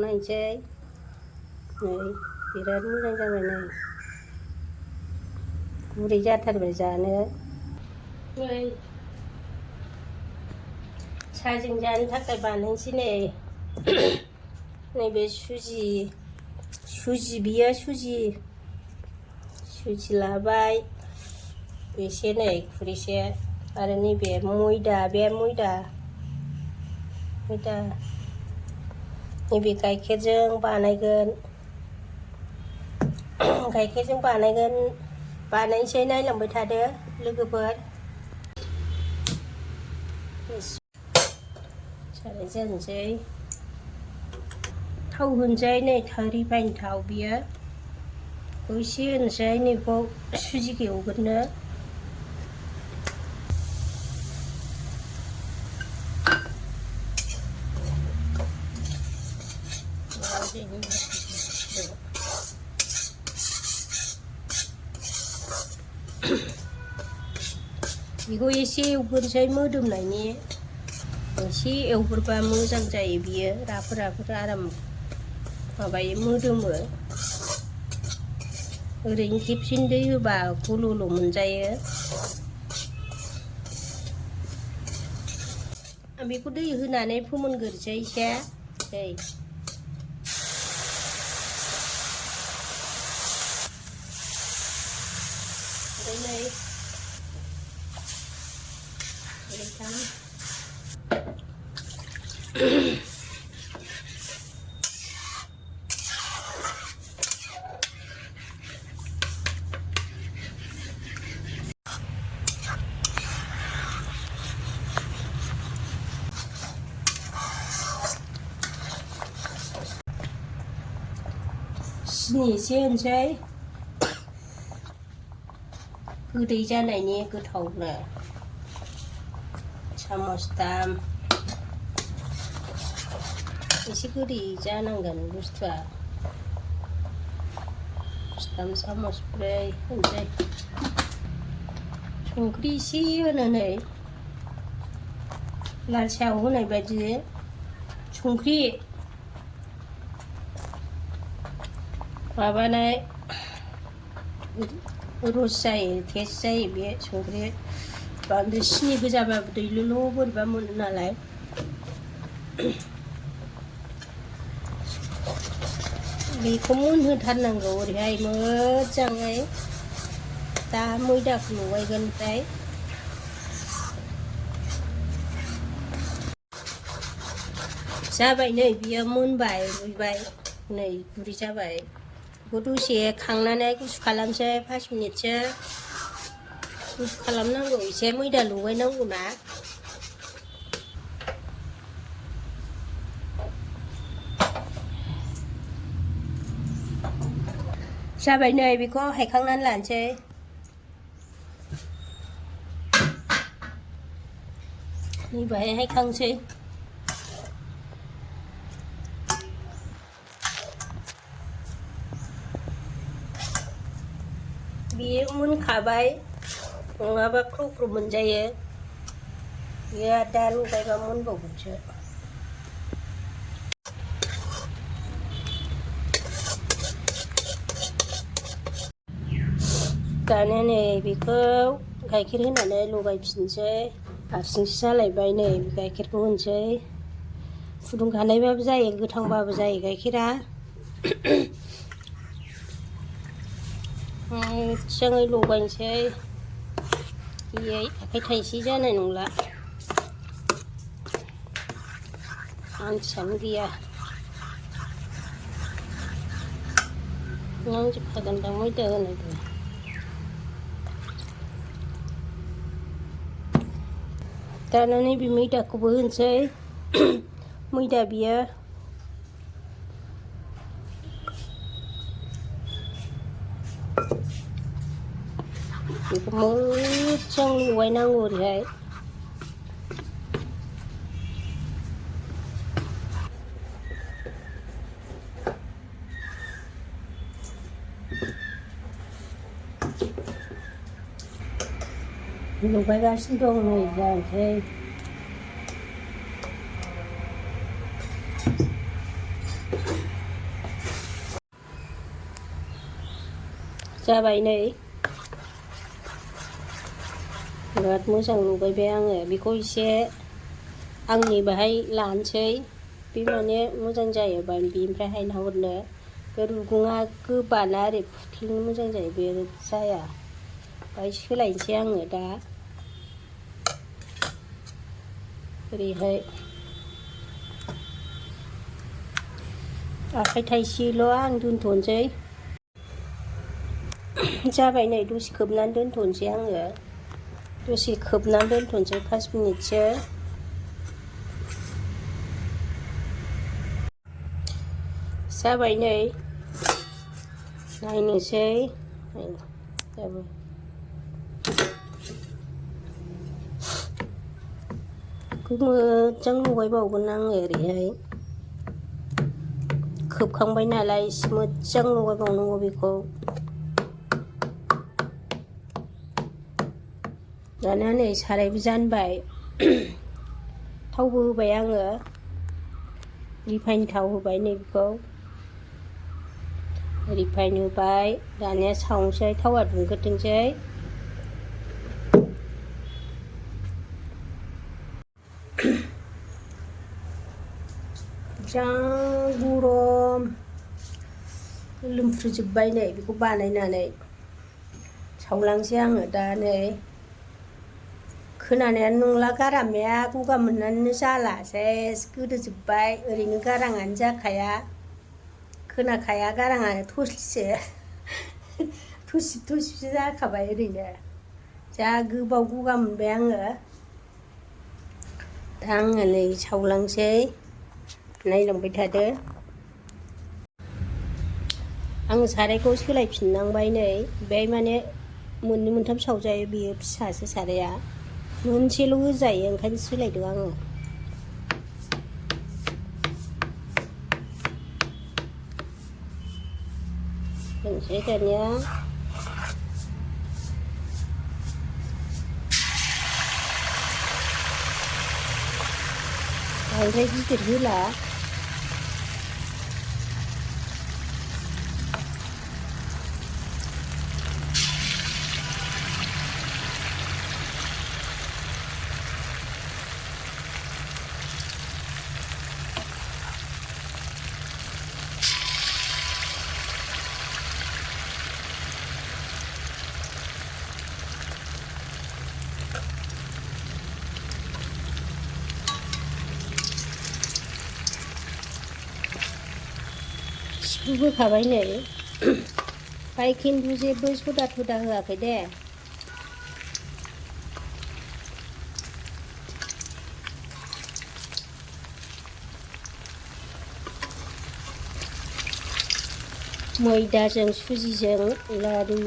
नायनोसै नै बिराद मोजां जाबाय नै गुरै जाथारबाय जानो नै साहाजों जानो थाखाय बानायनोसै नै नैबे सुजि बियो सुजि लाबाय एसे नै खुरैसे आरो नैबे मैदा नैबे गाइखेरजों बानायगोन बानायनोसै नायलांबाय थादो लोगोफोर साराय जानोसै थाव होनोसै नै रिफाइन थाव बियो बेखौ एसे होनोसै नैखौ सुजिखौ एवग्रोनो बेखौ एसे एवग्रोनोसै मोदोमनायनि एसे एवग्रोबा मोजां जायो बियो राफोद आराम माबायो मोदोमो ओरैनो खेबसेनो दै होबा गल' मोनजायो बेखौ दै होनानै फोमोनग्रोसै एसे दै सिनि एसे होनोसै गोदै जानायनि गोथावनो सामसथाम एसे गोदै जानांगोन बुस्थुआ सामसब्रै होनोसै संख्रि एसे होनानै लाल साहायाव होनाय बायदि संख्रि माबानाय रस जायो टेस्ट जायो बे संख्रि बांद्राय सिनि गोजाबाबो दैल'ल' बोरैबा मोनो नालाय बेखौ मोनहोथारनांगौ ओरैहाय मोजाङै दा मैदाखौ लगायगोन ओमफ्राय जाबाय नै बियो मोनबाय रुइबाय नै गुरै जाबाय बेखौ दसे खांनानै गुसु खालामसै 5 मिनिटसो गुसु खालामनांगौ एसे मैदा लगायनांगौ ना जाबाय नै बेखौ हायखांनानै लानोसै नै बाहाय हायखांसै बेयो मोनखाबाय नङाबा ख्रुब मोनजायो बेयो दा लगायबा मोनबावगोनसो दानो नै बेखौ गाइखेर होनानै लगायफिनसै हारसिंसो जालायबाय नै गाइखेरखौ होनोसै फुदुंखानायबाबो जायो गोथांबाबो जायो गाइखेरा मोजाङै लगायनोसै बेयै आखाइ थाइसे जानाय नंला मानसियानो गैया नांजोबखागोनदां मैदा होनायबो दाना नैबे मैदाखौबो होनोसै मैदा बियो बेखौ मोजां लगायनांगौ ओरैहाय लगायगासिनो दं नै जानोसै जाबाय नै बिराद मोजां नुबाय बे आङो बेखौ एसे आंनि बाहाय लानोसै बे माने मोजां जायो बेनिफ्राय नाहरनो बे रुगुङा गोबाना ओरै फुख्लिनो मोजां जायो बे जाया बाहाय सोलायनोसै आङो दा ओरैहाय आखाइ थाइसेल' आं दोनथ'नोसै जाबाय नै दसे खोबनानै दोनथ'नोसै आङो दसे खोबनानै दोनथ'नोसै 5 मिनिटसो जाबाय नै नायनोसै जाबाय मोजां लगायबावगोन आङो ओरैहाय खोबखांबाय नालाय एसे मोजां लगायबावनांगौ बेखौ दाना नै सारायबो जानबाय थावबो होबाय आङो रिफाइन थाव होबाय नैबेखौ रिफाइन होबाय दानिया सावनोसै थावा दुंग्रोथोंसै जा गरम लोमफ्रुजोब्बाय नै बेखौ बानायनानै सावलांसै आङो दा नै खोनानायानो नंला गारामाया गगा मोननानै जाला सेस गोदोजोब्बाय ओरैनो गाराङानो जाखाया खोनाखाया गाराङा थसलिसो थसिबसो जाखाबाय ओरैनो जा गोबाव गगा मोनबाय आङो दा आङो नै सावलांसै नायलांबाय थादो आङो सारायखौ सोलायफिननांबाय नै बेहाय माने मोननै मोनथाम सावजायो बेयो फिसासो साराया मोनसेल' होजायो ओंखायनो सोलायदों आङो होनसै दानिया बांद्राय गिदिर होला होखाबाय नै बाय खिन्थु जेबो सदा थदा होआखै दे मैदाजों सुजिजों लारु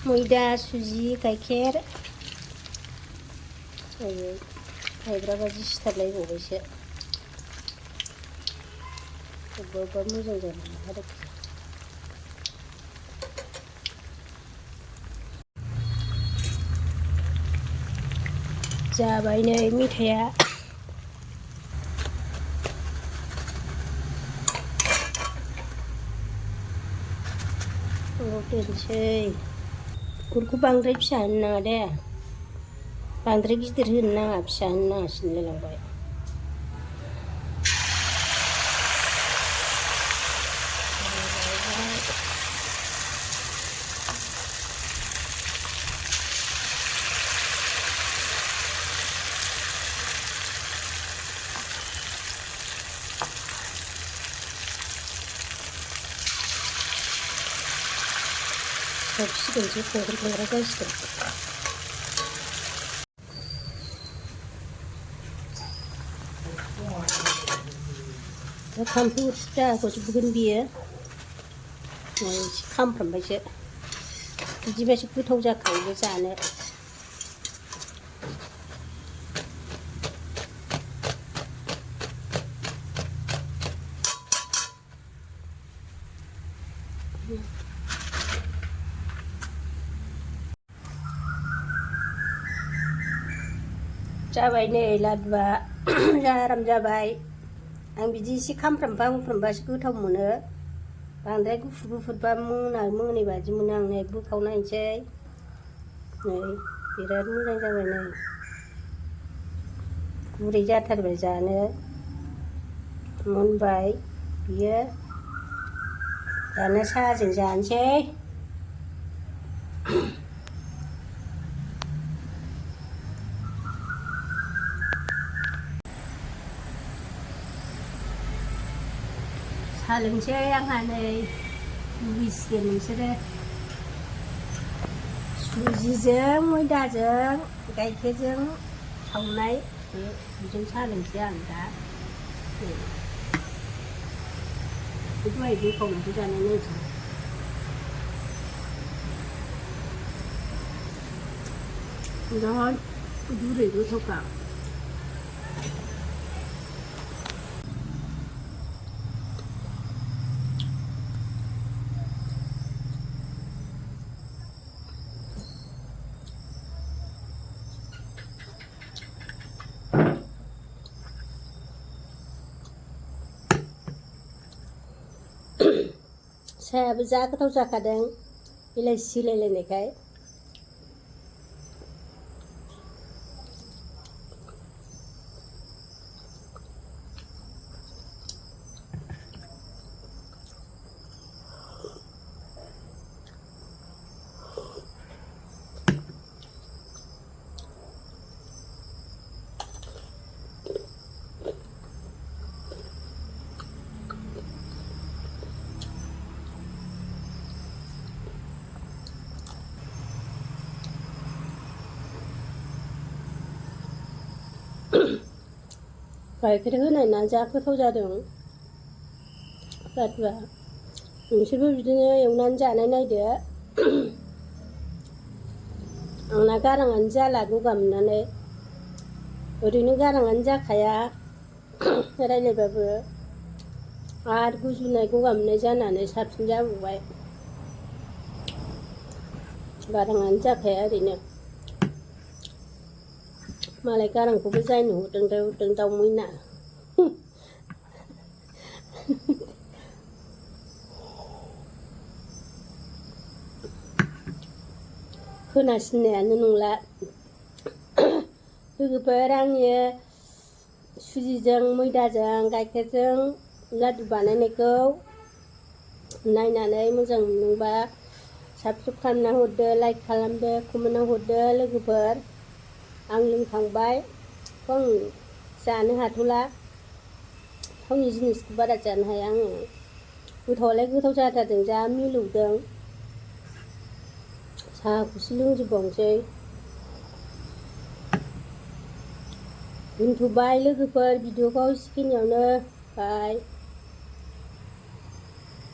मैदा सुजि गाइखेर माइब्रा बादि सिथाबलायबावबायसो अबेबा मोजां जानो आरोखि जाबाय नै मेथाइया दोनसै गुरखौ बांद्राय फिसा होनो नाङा दे बांद्राय गिदिर होनो नाङा फिसा होनो नाङा सिनलायलांबाय सबसिगोनसो खंग्रा जासिगोन दा थाम्फै अरसुदा गजोबगोन बियो एसे खामफ्रामबायसो बिदिबासो गोथाव जाखायो जानो जाबाय नै लादुआ आराम जाबाय आं बिदि एसे खामफ्रामबासो गोथाव मोनो बांद्राय गुफुरबा मोनै बादि मोनो आं नै बोखावनायसै नै बिराद मोजां जाबाय नै गुरै जाथारबाय जानो मोनबाय बियो दाना साहाजों जानोसै साहा लोंसै आंहा नै लुबैसिगोन नोंसोरो सुजिजों मैदाजों गाइखेरजों सावनाय बेजों साहा लोंसै आं दा दहाय बोखावनायखौ जानाय नायसै बिराद गुरै गोथावखा साहायाबो जा गोथाव जाखादों इलाइसि होलायलायनायखाय गाइखेर होनायना जा गोथाव जादों लादुआ नोंसोरबो बिदिनो एवनानै जानाय नायदो आंना गाराङानो जाला गगा मोननानै ओरैनो गाराङानो जाखाया रायलायबाबो आरो गुजुनाय गगा मोननाय जानानै साबसिन जाबावबाय गाराङानो जाखाया ओरैनो मालाय गारांखौबो जायनो हरदों दाउ मैना खोनासिननायानो नंला लोगोफोर आंनि सुजिजों मैदाजों गाइखेरजों लादु बानायनायखौ नायनानै मोजां मोनदोंबा साबस्क्राइब खालामना हरदो लाइक खालामदो कमेन्टआव हरदो लोगोफोर आं लोंखांबाय आं जानो हाथ'ला थावनि जिनिसखौ बारा जानो हाया आङो गोथावआलाय गोथाव जाथारदों जा मिलौदों साहाखौसो लोंजोबबावनोसै दोनथ'बाय लोगोफोर भिडिअखौ एसेखिनियावनो बाय